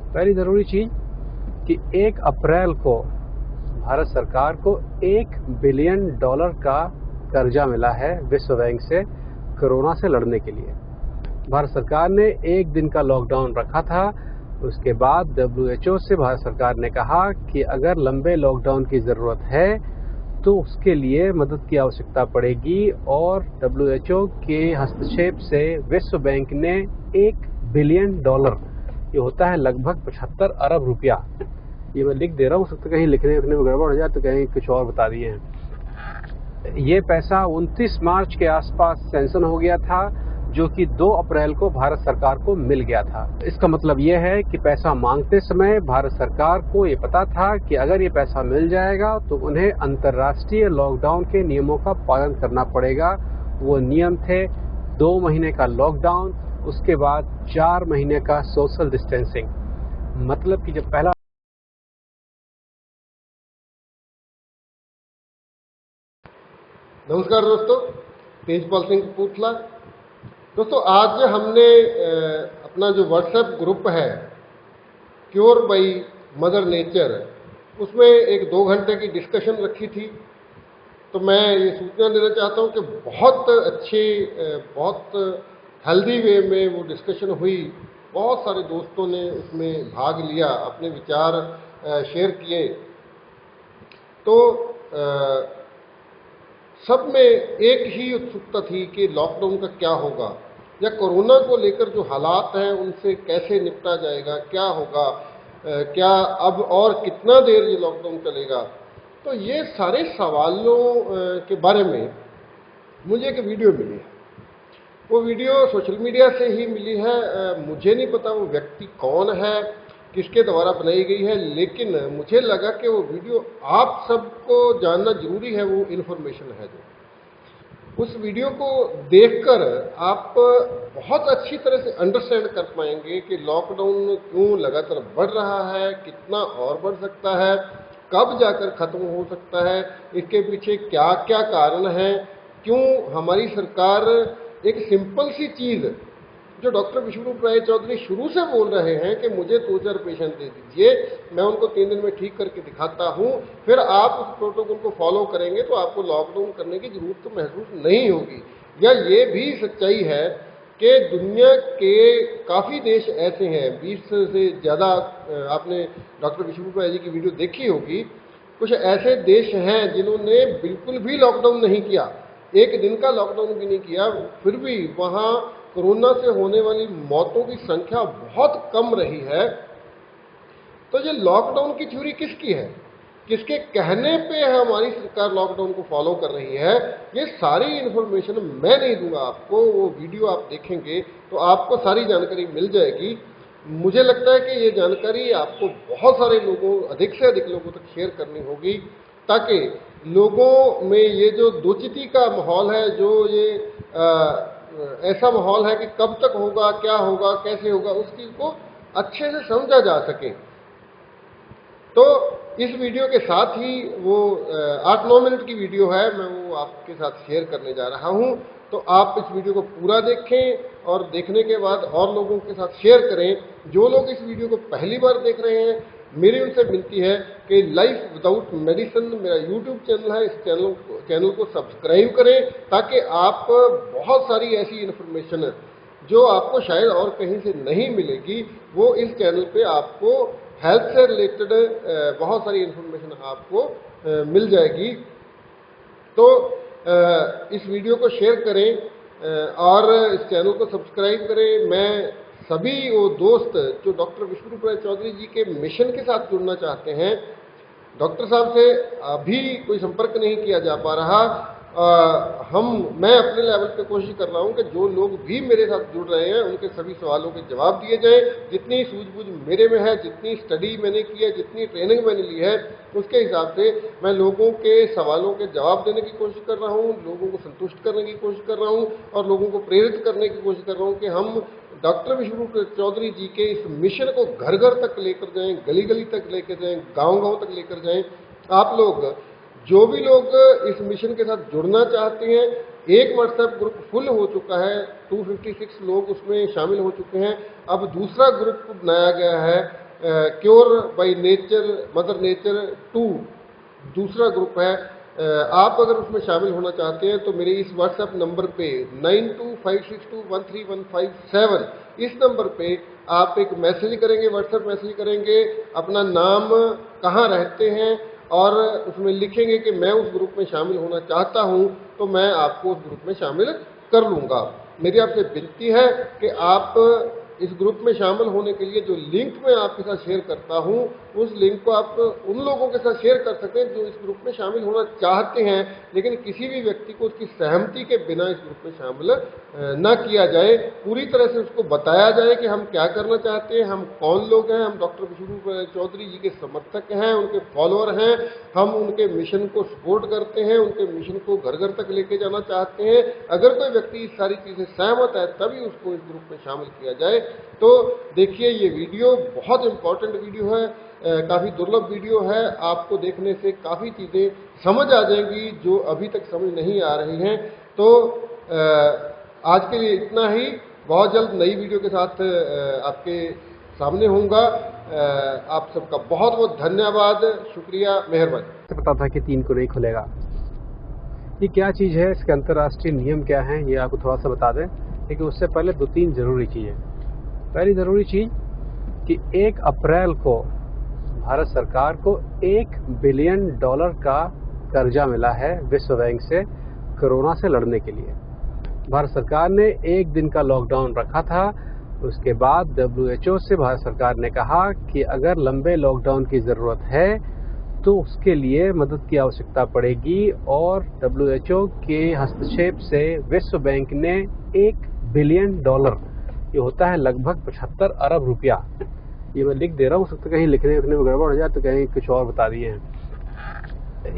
पहली ज़रूरी चीज़ कि 1 अप्रैल को भारत सरकार को $1 बिलियन का कर्जा मिला है विश्व बैंक से कोरोना से लड़ने के लिए। भारत सरकार ने 1 दिन का लॉकडाउन रखा था। उसके बाद WHO से भारत सरकार ने कहा कि अगर लंबे लॉकडाउन की ज़रूरत है तो उसके लिए मदद की आवश्यकता पड़ेगी, और WHO के हस्तक्षेप से विश्व बैंक ने $1 बिलियन, ये होता है लगभग 75 अरब रुपया, ये मैं लिख दे रहा हूँ, हो सकता है कहीं लिखने में गड़बड़ हो जाए तो कहीं कुछ और बता दिए हैं। ये पैसा 29 मार्च के आसपास सैंक्शन हो गया था, जो कि 2 अप्रैल को भारत सरकार को मिल गया था। इसका मतलब ये है कि पैसा मांगते समय भारत सरकार को ये पता था कि अगर ये पैसा मिल जाएगा तो उन्हें अंतर्राष्ट्रीय लॉकडाउन के नियमों का पालन करना पड़ेगा। वो नियम थे 2 महीने का लॉकडाउन, उसके बाद 4 महीने का सोशल डिस्टेंसिंग। मतलब कि जब पहला नमस्कार दोस्तों, तेजपाल सिंह कपूरथला। दोस्तों, आज हमने अपना जो व्हाट्सएप ग्रुप है क्योर बाई मदर नेचर, उसमें एक 2 घंटे की डिस्कशन रखी थी। तो मैं ये सूचना देना चाहता हूँ कि बहुत अच्छी, बहुत हेल्दी वे में वो डिस्कशन हुई। बहुत सारे दोस्तों ने उसमें भाग लिया, अपने विचार शेयर किए। तो सब में एक ही उत्सुकता थी कि लॉकडाउन का क्या होगा, या कोरोना को लेकर जो हालात हैं उनसे कैसे निपटा जाएगा, क्या होगा, क्या अब और कितना देर ये लॉकडाउन चलेगा। तो ये सारे सवालों के बारे में मुझे एक वीडियो मिली है। वो वीडियो सोशल मीडिया से ही मिली है। मुझे नहीं पता वो व्यक्ति कौन है, किसके द्वारा बनाई गई है, लेकिन मुझे लगा कि वो वीडियो आप सबको जानना जरूरी है। वो इन्फॉर्मेशन है जो उस वीडियो को देखकर आप बहुत अच्छी तरह से अंडरस्टैंड कर पाएंगे कि लॉकडाउन क्यों लगातार बढ़ रहा है, कितना और बढ़ सकता है, कब जाकर खत्म हो सकता है, इसके पीछे क्या क्या कारण हैं, क्यों हमारी सरकार एक सिंपल सी चीज़ जो डॉक्टर विश्वरूप राय चौधरी शुरू से बोल रहे हैं कि मुझे 2-4 पेशेंट दे दीजिए, मैं उनको 3 दिन में ठीक करके दिखाता हूं, फिर आप उस प्रोटोकॉल को फॉलो करेंगे तो आपको लॉकडाउन करने की जरूरत तो महसूस नहीं होगी। या ये भी सच्चाई है कि दुनिया के काफ़ी देश ऐसे हैं, 20 से ज़्यादा, आपने डॉक्टर विश्वरूप राय जी की वीडियो देखी होगी, कुछ ऐसे देश हैं जिन्होंने बिल्कुल भी लॉकडाउन नहीं किया, 1 दिन का लॉकडाउन भी नहीं किया, फिर भी वहाँ कोरोना से होने वाली मौतों की संख्या बहुत कम रही है। तो ये लॉकडाउन की थ्योरी किसकी है, किसके कहने पे हमारी सरकार लॉकडाउन को फॉलो कर रही है, ये सारी इन्फॉर्मेशन मैं नहीं दूंगा आपको। वो वीडियो आप देखेंगे तो आपको सारी जानकारी मिल जाएगी। मुझे लगता है कि ये जानकारी आपको बहुत सारे लोगों, अधिक से अधिक लोगों तक शेयर करनी होगी, ताकि लोगों में ये जो दोचिती का माहौल है, जो ये ऐसा माहौल है कि कब तक होगा, क्या होगा, कैसे होगा, उस चीज़ को अच्छे से समझा जा सके। तो इस वीडियो के साथ ही वो 8-9 मिनट की वीडियो है, मैं वो आपके साथ शेयर करने जा रहा हूं। तो आप इस वीडियो को पूरा देखें और देखने के बाद और लोगों के साथ शेयर करें। जो लोग इस वीडियो को पहली बार देख रहे हैं, मेरी उनसे विनती है कि लाइफ विदाउट मेडिसिन मेरा यूट्यूब चैनल है, इस चैनल को सब्सक्राइब करें, ताकि आप बहुत सारी ऐसी इन्फॉर्मेशन जो आपको शायद और कहीं से नहीं मिलेगी, वो इस चैनल पे आपको हेल्थ से रिलेटेड बहुत सारी इन्फॉर्मेशन आपको मिल जाएगी। तो इस वीडियो को शेयर करें और इस चैनल को सब्सक्राइब करें। मैं सभी वो दोस्त जो डॉक्टर विश्वरूप राय चौधरी जी के मिशन के साथ जुड़ना चाहते हैं, डॉक्टर साहब से अभी कोई संपर्क नहीं किया जा पा रहा। मैं अपने लेवल पे कोशिश कर रहा हूं कि जो लोग भी मेरे साथ जुड़ रहे हैं उनके सभी सवालों के जवाब दिए जाएं। जितनी सूझबूझ मेरे में है, जितनी स्टडी मैंने की है, जितनी ट्रेनिंग मैंने ली है, उसके हिसाब से मैं लोगों के सवालों के जवाब देने की कोशिश कर रहा हूं, लोगों को संतुष्ट करने की कोशिश कर रहा हूं और लोगों को प्रेरित करने की कोशिश कर रहा हूं कि हम डॉक्टर विश्वरूप चौधरी जी के इस मिशन को घर घर तक लेकर जाएं, गली गली तक लेकर जाएं, गांव गांव तक लेकर जाएं। आप लोग, जो भी लोग इस मिशन के साथ जुड़ना चाहते हैं, एक व्हाट्सएप ग्रुप फुल हो चुका है, 256 लोग उसमें शामिल हो चुके हैं। अब दूसरा ग्रुप बनाया गया है cure by nature mother nature 2 दूसरा ग्रुप है। आप अगर उसमें शामिल होना चाहते हैं तो मेरे इस व्हाट्सएप नंबर पे 9256213157 इस नंबर पे आप एक मैसेज करेंगे, व्हाट्सएप मैसेज करेंगे, अपना नाम, कहाँ रहते हैं और उसमें लिखेंगे कि मैं उस ग्रुप में शामिल होना चाहता हूं, तो मैं आपको उस ग्रुप में शामिल कर लूँगा। मेरी आपसे विनती है कि आप इस ग्रुप में शामिल होने के लिए जो लिंक मैं आपके साथ शेयर करता हूं, उस लिंक को आप उन लोगों के साथ शेयर कर सकते हैं जो इस ग्रुप में शामिल होना चाहते हैं, लेकिन किसी भी व्यक्ति को उसकी सहमति के बिना इस ग्रुप में शामिल न किया जाए। पूरी तरह से उसको बताया जाए कि हम क्या करना चाहते हैं, हम कौन लोग हैं। हम डॉक्टर विष्णु चौधरी जी के समर्थक हैं, उनके फॉलोअर हैं, हम उनके मिशन को सपोर्ट करते हैं, उनके मिशन को घर घर तक लेके जाना चाहते हैं। अगर कोई व्यक्ति इस सारी चीज़ें सहमत है तभी उसको इस ग्रुप में शामिल किया जाए। तो देखिए, ये वीडियो बहुत इंपॉर्टेंट वीडियो है, काफ़ी दुर्लभ वीडियो है। आपको देखने से काफ़ी चीज़ें समझ आ जाएंगी जो अभी तक समझ नहीं आ रही हैं। तो आज के लिए इतना ही। बहुत जल्द नई वीडियो के साथ आपके सामने होऊंगा। आप सबका बहुत बहुत धन्यवाद, शुक्रिया, मेहरबानी। पता था कि 3 को नहीं खुलेगा। ये क्या चीज़ है, इसके अंतर्राष्ट्रीय नियम क्या हैं, ये आपको थोड़ा सा बता दें। लेकिन उससे पहले 2-3 ज़रूरी चीज़ें। पहली ज़रूरी चीज़ कि 1 अप्रैल को भारत सरकार को $1 बिलियन का कर्जा मिला है विश्व बैंक से कोरोना से लड़ने के लिए। भारत सरकार ने 1 दिन का लॉकडाउन रखा था। उसके बाद WHO से भारत सरकार ने कहा कि अगर लंबे लॉकडाउन की ज़रूरत है तो उसके लिए मदद की आवश्यकता पड़ेगी, और WHO के हस्तक्षेप से विश्व बैंक ने $1 बिलियन, ये होता है लगभग 75 अरब रुपया, ये मैं लिख दे रहा हूँ, सकता कहीं लिखने में गड़बड़ हो जाए तो कहीं कुछ और बता दिए हैं।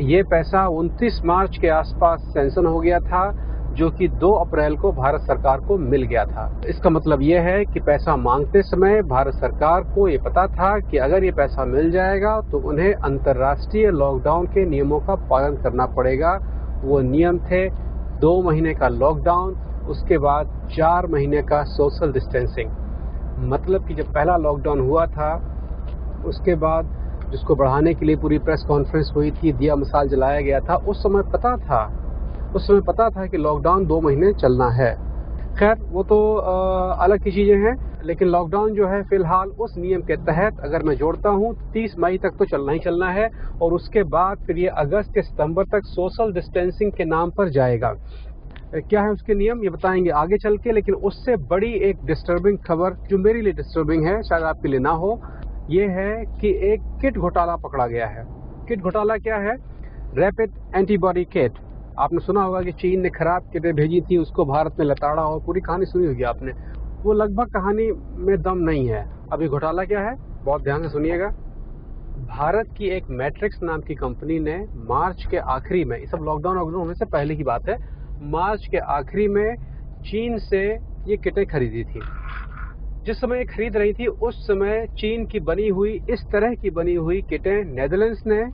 ये पैसा 29 मार्च के आसपास सैंक्शन हो गया था, जो कि 2 अप्रैल को भारत सरकार को मिल गया था। इसका मतलब ये है कि पैसा मांगते समय भारत सरकार को ये पता था कि अगर ये पैसा मिल जाएगा तो उन्हें अंतर्राष्ट्रीय लॉकडाउन के नियमों का पालन करना पड़ेगा। वो नियम थे 2 महीने का लॉकडाउन, उसके बाद 4 महीने का सोशल डिस्टेंसिंग। मतलब कि जब पहला लॉकडाउन हुआ था उसके बाद जिसको बढ़ाने के लिए पूरी प्रेस कॉन्फ्रेंस हुई थी, दिया मिसाल जलाया गया था, उस समय पता था कि लॉकडाउन 2 महीने चलना है। खैर, वो तो अलग की चीज़ें हैं, लेकिन लॉकडाउन जो है फिलहाल उस नियम के तहत अगर मैं जोड़ता हूँ 30 मई तक तो चलना ही चलना है, और उसके बाद फिर ये अगस्त या सितंबर तक सोशल डिस्टेंसिंग के नाम पर जाएगा। क्या है उसके नियम, ये बताएंगे आगे चल के। लेकिन उससे बड़ी एक डिस्टर्बिंग खबर, जो मेरे लिए डिस्टर्बिंग है, शायद आपके लिए ना हो, ये है कि एक किट घोटाला पकड़ा गया है। किट घोटाला क्या है? Rapid antibody kit. आपने सुना होगा कि चीन ने खराब किटें भेजी थी, उसको भारत में लताड़ा, और पूरी कहानी सुनी होगी आपने। वो लगभग कहानी में दम नहीं है। अब ये घोटाला क्या है, बहुत ध्यान से सुनिएगा। भारत की एक मैट्रिक्स नाम की कंपनी ने मार्च के आखिरी में, ये सब लॉकडाउन होने से पहले की बात है, मार्च के आखिरी में चीन से ये किटें खरीदी थी। जिस समय ये खरीद रही थी उस समय चीन की बनी हुई, इस तरह की बनी हुई किटें नेदरलैंड्स ने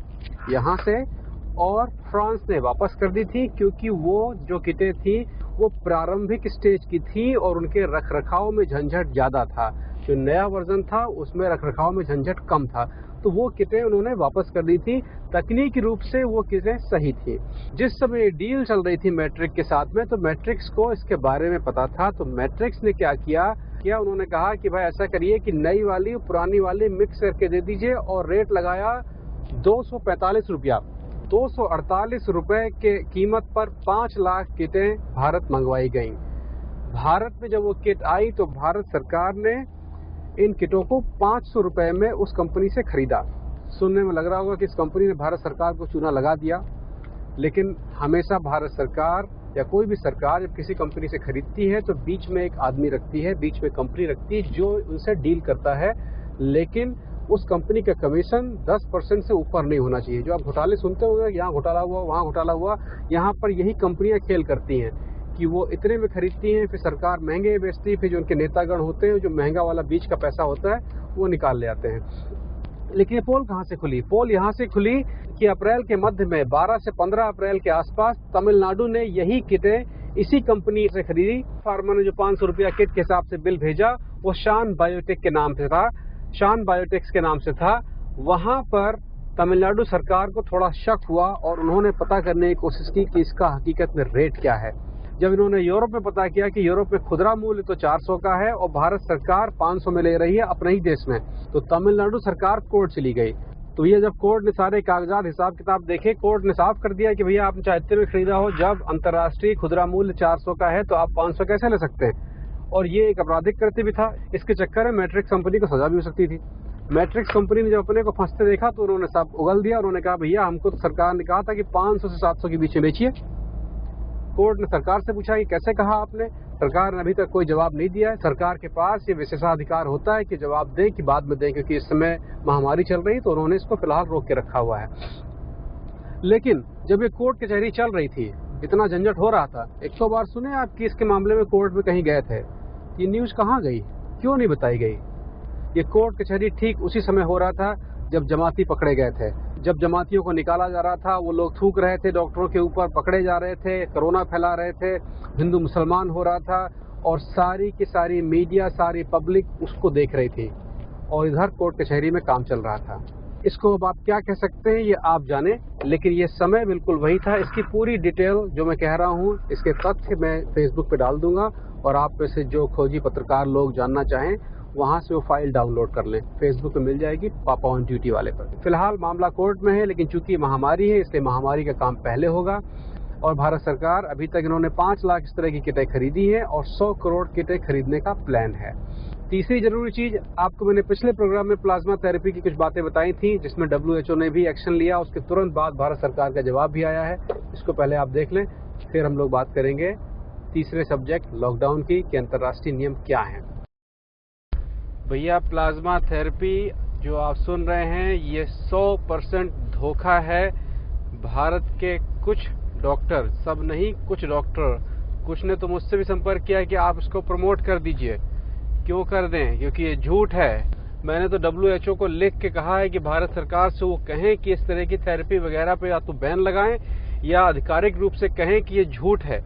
यहाँ से और फ्रांस ने वापस कर दी थी, क्योंकि वो जो किटें थी वो प्रारंभिक स्टेज की थी और उनके रखरखाव में झंझट ज़्यादा था। जो नया वर्जन था उसमें रखरखाव में झंझट कम था, तो वो किटें उन्होंने वापस कर दी थी। तकनीकी रूप से वो किटें सही थी। जिस समय डील चल रही थी मैट्रिक्स के साथ में, तो मैट्रिक्स को इसके बारे में पता था। तो मैट्रिक्स ने क्या किया, उन्होंने कहा कि भाई ऐसा करिए कि नई वाली पुरानी वाली मिक्स करके दे दीजिए, और रेट लगाया 245 रुपया। 248 रुपए के कीमत पर 5 लाख किटें भारत मंगवाई गईं। भारत में जब वो किट आई तो भारत सरकार ने इन किटों को 500 रुपए में उस कंपनी से खरीदा। सुनने में लग रहा होगा कि इस कंपनी ने भारत सरकार को चूना लगा दिया, लेकिन हमेशा भारत सरकार या कोई भी सरकार जब किसी कंपनी से खरीदती है तो बीच में एक आदमी रखती है, बीच में कंपनी रखती है जो उनसे डील करता है, लेकिन उस कंपनी का कमीशन 10% से ऊपर नहीं होना चाहिए। जो आप घोटाले सुनते होंगे, यहाँ घोटाला हुआ, वहाँ घोटाला हुआ, यहाँ पर यही कंपनियां खेल करती हैं कि वो इतने में खरीदती हैं, फिर सरकार महंगे बेचती है, फिर जो उनके नेतागण होते हैं, जो महंगा वाला बीच का पैसा होता है, वो निकाल ले आते हैं। लेकिन ये पोल कहाँ से खुली? पोल यहाँ से खुली कि अप्रैल के मध्य में 12 से 15 अप्रैल के आसपास तमिलनाडु ने यही किटें इसी कंपनी से खरीदी। फार्मा ने जो 500 रुपया किट के हिसाब से बिल भेजा वो शान बायोटेक के नाम से था। शान बायोटेक्स के नाम से था। वहां पर तमिलनाडु सरकार को थोड़ा शक हुआ और उन्होंने पता करने की कोशिश की कि इसका हकीकत में रेट क्या है। जब इन्होंने यूरोप में पता किया कि यूरोप में खुदरा मूल्य तो 400 का है और भारत सरकार 500 में ले रही है अपने ही देश में, तो तमिलनाडु सरकार कोर्ट चली गई। तो ये जब कोर्ट ने सारे कागजात हिसाब किताब देखे, कोर्ट ने साफ कर दिया कि भैया आपने चाहे इतने में खरीदा हो, जब अंतर्राष्ट्रीय खुदरा मूल्य 400 का है तो आप 500 कैसे ले सकते हैं। और ये एक आपराधिक कृत्य भी था। इसके चक्कर में मैट्रिक्स कंपनी को सजा भी हो सकती थी। मैट्रिक्स कंपनी ने जब अपने को फंसते देखा तो उन्होंने सब उगल दिया। उन्होंने कहा भैया हमको तो सरकार ने कहा था कि 500 से 700 के बीच में बेचिए। कोर्ट ने सरकार से पूछा कि कैसे कहा आपने। सरकार ने अभी तक कोई जवाब नहीं दिया है। सरकार के पास ये विशेषाधिकार होता है कि जवाब दें कि बाद में दें, क्योंकि इस समय महामारी चल रही, तो उन्होंने इसको फिलहाल रोक के रखा हुआ है। लेकिन जब ये कोर्ट कचहरी चल रही थी, इतना झंझट हो रहा था, 100 बार सुने आप कि इसके मामले में कोर्ट में कहीं गए थे, ये न्यूज कहाँ गई, क्यों नहीं बताई गई। ये कोर्ट कचहरी ठीक उसी समय हो रहा था जब जमाती पकड़े गए थे। जब जमातियों को निकाला जा रहा था, वो लोग थूक रहे थे डॉक्टरों के ऊपर, पकड़े जा रहे थे, कोरोना फैला रहे थे, हिंदू मुसलमान हो रहा था, और सारी की सारी मीडिया, सारी पब्लिक उसको देख रही थी, और इधर कोर्ट कचहरी में काम चल रहा था। इसको अब आप क्या कह सकते हैं ये आप जाने, लेकिन ये समय बिल्कुल वही था। इसकी पूरी डिटेल जो मैं कह रहा हूँ, इसके तथ्य मैं फेसबुक पे डाल दूंगा, और आप में से जो खोजी पत्रकार लोग जानना चाहें वहां से वो फाइल डाउनलोड कर लें। फेसबुक पे मिल जाएगी, पापा ऑन ड्यूटी वाले पर। फिलहाल मामला कोर्ट में है, लेकिन चूंकि महामारी है इसलिए महामारी का काम पहले होगा। और भारत सरकार अभी तक इन्होंने 5 लाख इस तरह की किटें खरीदी हैं और 100 करोड़ किटें खरीदने का प्लान है। तीसरी जरूरी चीज, आपको मैंने पिछले प्रोग्राम में प्लाज्मा थेरेपी की कुछ बातें बताई थी, जिसमें WHO ने भी एक्शन लिया। उसके तुरंत बाद भारत सरकार का जवाब भी आया है। इसको पहले आप देख लें, फिर हम लोग बात करेंगे तीसरे सब्जेक्ट लॉकडाउन की, कि अंतर्राष्ट्रीय नियम क्या हैं। भैया प्लाज्मा थेरेपी जो आप सुन रहे हैं ये 100% धोखा है। भारत के कुछ डॉक्टर, सब नहीं, कुछ डॉक्टर, कुछ ने तो मुझसे भी संपर्क किया कि आप इसको प्रमोट कर दीजिए। क्यों कर दें, क्योंकि ये झूठ है। मैंने तो WHO को लिख के कहा है कि भारत सरकार से वो कहें कि इस तरह की थेरेपी वगैरह पे या तो बैन लगाएं या आधिकारिक रूप से कहें कि ये झूठ है।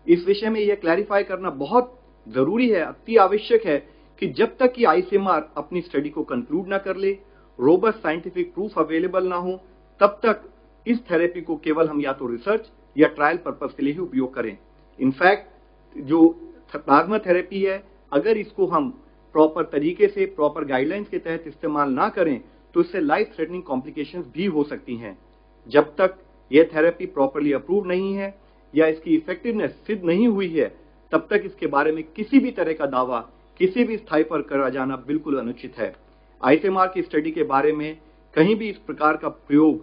इस विषय में यह क्लैरिफाई करना बहुत जरूरी है, अति आवश्यक है कि जब तक कि ICMR अपनी स्टडी को कंक्लूड ना कर ले, रोबस्ट साइंटिफिक प्रूफ अवेलेबल ना हो, तब तक इस थेरेपी को केवल हम या तो रिसर्च या ट्रायल पर्पस के लिए ही उपयोग करें। इनफैक्ट जो प्लाज्मा थेरेपी है, अगर इसको हम प्रॉपर तरीके से, प्रॉपर गाइडलाइंस के तहत इस्तेमाल ना करें तो इससे लाइफ थ्रेटनिंग कॉम्प्लिकेशंस भी हो सकती हैं। जब तक यह थेरेपी प्रॉपरली अप्रूव नहीं है या इसकी इफेक्टिवनेस सिद्ध नहीं हुई है, तब तक इसके बारे में किसी भी तरह का दावा किसी भी स्थाई पर करा जाना बिल्कुल अनुचित है। ICMR की स्टडी के बारे में कहीं भी इस प्रकार का प्रयोग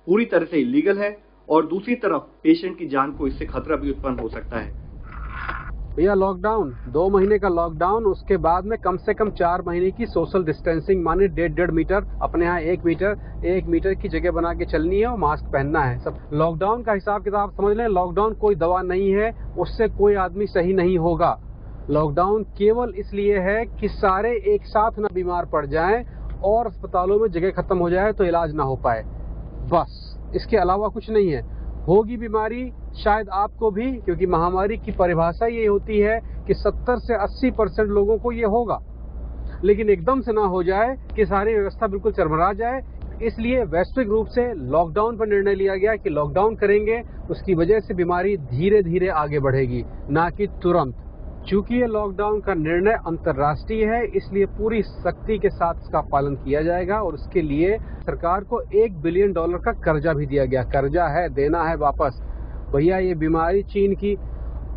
पूरी तरह से इलीगल है, और दूसरी तरफ पेशेंट की जान को इससे खतरा भी उत्पन्न हो सकता है। भैया लॉकडाउन, 2 महीने का लॉकडाउन, उसके बाद में कम से कम 4 महीने की सोशल डिस्टेंसिंग, माने 1.5 मीटर, अपने यहाँ 1 मीटर की जगह बना के चलनी है और मास्क पहनना है। सब लॉकडाउन का हिसाब किताब समझ लें। लॉकडाउन कोई दवा नहीं है, उससे कोई आदमी सही नहीं होगा। लॉकडाउन केवल इसलिए है कि सारे एक साथ ना बीमार पड़ जाएं और अस्पतालों में जगह खत्म हो जाए तो इलाज ना हो पाए, बस। इसके अलावा कुछ नहीं है। होगी बीमारी शायद आपको भी, क्योंकि महामारी की परिभाषा ये होती है कि 70 से 80% लोगों को ये होगा, लेकिन एकदम से ना हो जाए कि सारी व्यवस्था बिल्कुल चरमरा जाए। इसलिए वैश्विक रूप से लॉकडाउन पर निर्णय लिया गया कि लॉकडाउन करेंगे, उसकी वजह से बीमारी धीरे धीरे आगे बढ़ेगी, ना कि तुरंत। चूंकि ये लॉकडाउन का निर्णय अंतर्राष्ट्रीय है, इसलिए पूरी सख्ती के साथ इसका पालन किया जाएगा, और उसके लिए सरकार को $1 बिलियन का कर्जा भी दिया गया। कर्जा है, देना है वापस। भैया ये बीमारी चीन की,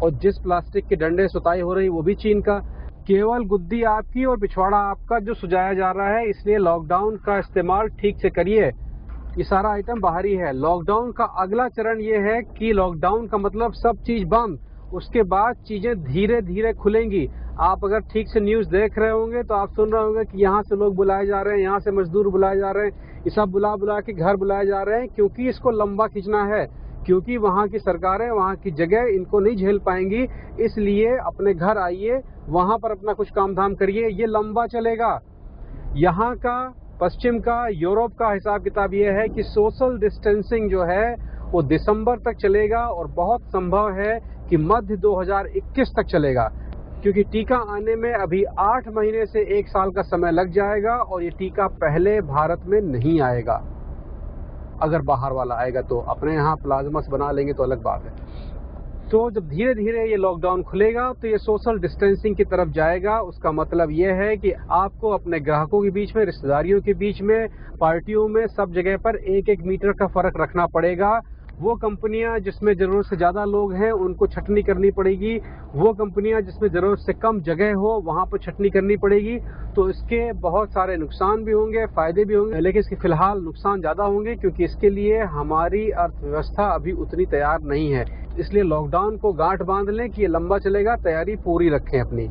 और जिस प्लास्टिक के डंडे सुताई हो रही वो भी चीन का। केवल गुद्दी आपकी और पिछवाड़ा आपका जो सुझाया जा रहा है, इसलिए लॉकडाउन का इस्तेमाल ठीक से करिए। ये सारा आइटम बाहरी है। लॉकडाउन का अगला चरण ये है कि लॉकडाउन का मतलब सब चीज बंद, उसके बाद चीजें धीरे धीरे खुलेंगी। आप अगर ठीक से न्यूज देख रहे होंगे तो आप सुन रहे होंगे कि यहाँ से लोग बुलाए जा रहे हैं, यहाँ से मजदूर बुलाए जा रहे हैं, ये सब बुला बुला के घर बुलाए जा रहे हैं, क्योंकि इसको लंबा खींचना है, क्योंकि वहाँ की सरकारें, वहाँ की जगह इनको नहीं झेल पाएंगी। इसलिए अपने घर आइए, वहाँ पर अपना कुछ काम धाम करिए, ये लंबा चलेगा। यहाँ का, पश्चिम का, यूरोप का हिसाब किताब ये है कि सोशल डिस्टेंसिंग जो है वो दिसंबर तक चलेगा, और बहुत संभव है कि मध्य 2021 तक चलेगा। क्योंकि टीका आने में अभी 8 महीने से 1 साल का समय लग जाएगा और ये टीका पहले भारत में नहीं आएगा। अगर बाहर वाला आएगा तो अपने यहाँ प्लाज्मास बना लेंगे तो अलग बात है। तो जब धीरे धीरे ये लॉकडाउन खुलेगा तो ये सोशल डिस्टेंसिंग की तरफ जाएगा। उसका मतलब ये है कि आपको अपने ग्राहकों के बीच में, रिश्तेदारियों के बीच में, पार्टियों में, सब जगह पर 1-1 मीटर का फर्क रखना पड़ेगा। वो कंपनियां जिसमें जरूरत से ज्यादा लोग हैं उनको छटनी करनी पड़ेगी, वो कंपनियां जिसमें जरूरत से कम जगह हो वहां पर छटनी करनी पड़ेगी। तो इसके बहुत सारे नुकसान भी होंगे, फायदे भी होंगे, लेकिन इसके फिलहाल नुकसान ज्यादा होंगे क्योंकि इसके लिए हमारी अर्थव्यवस्था अभी उतनी तैयार नहीं है। इसलिए लॉकडाउन को गांठ बांध लें कि ये लंबा चलेगा, तैयारी पूरी रखें अपनी।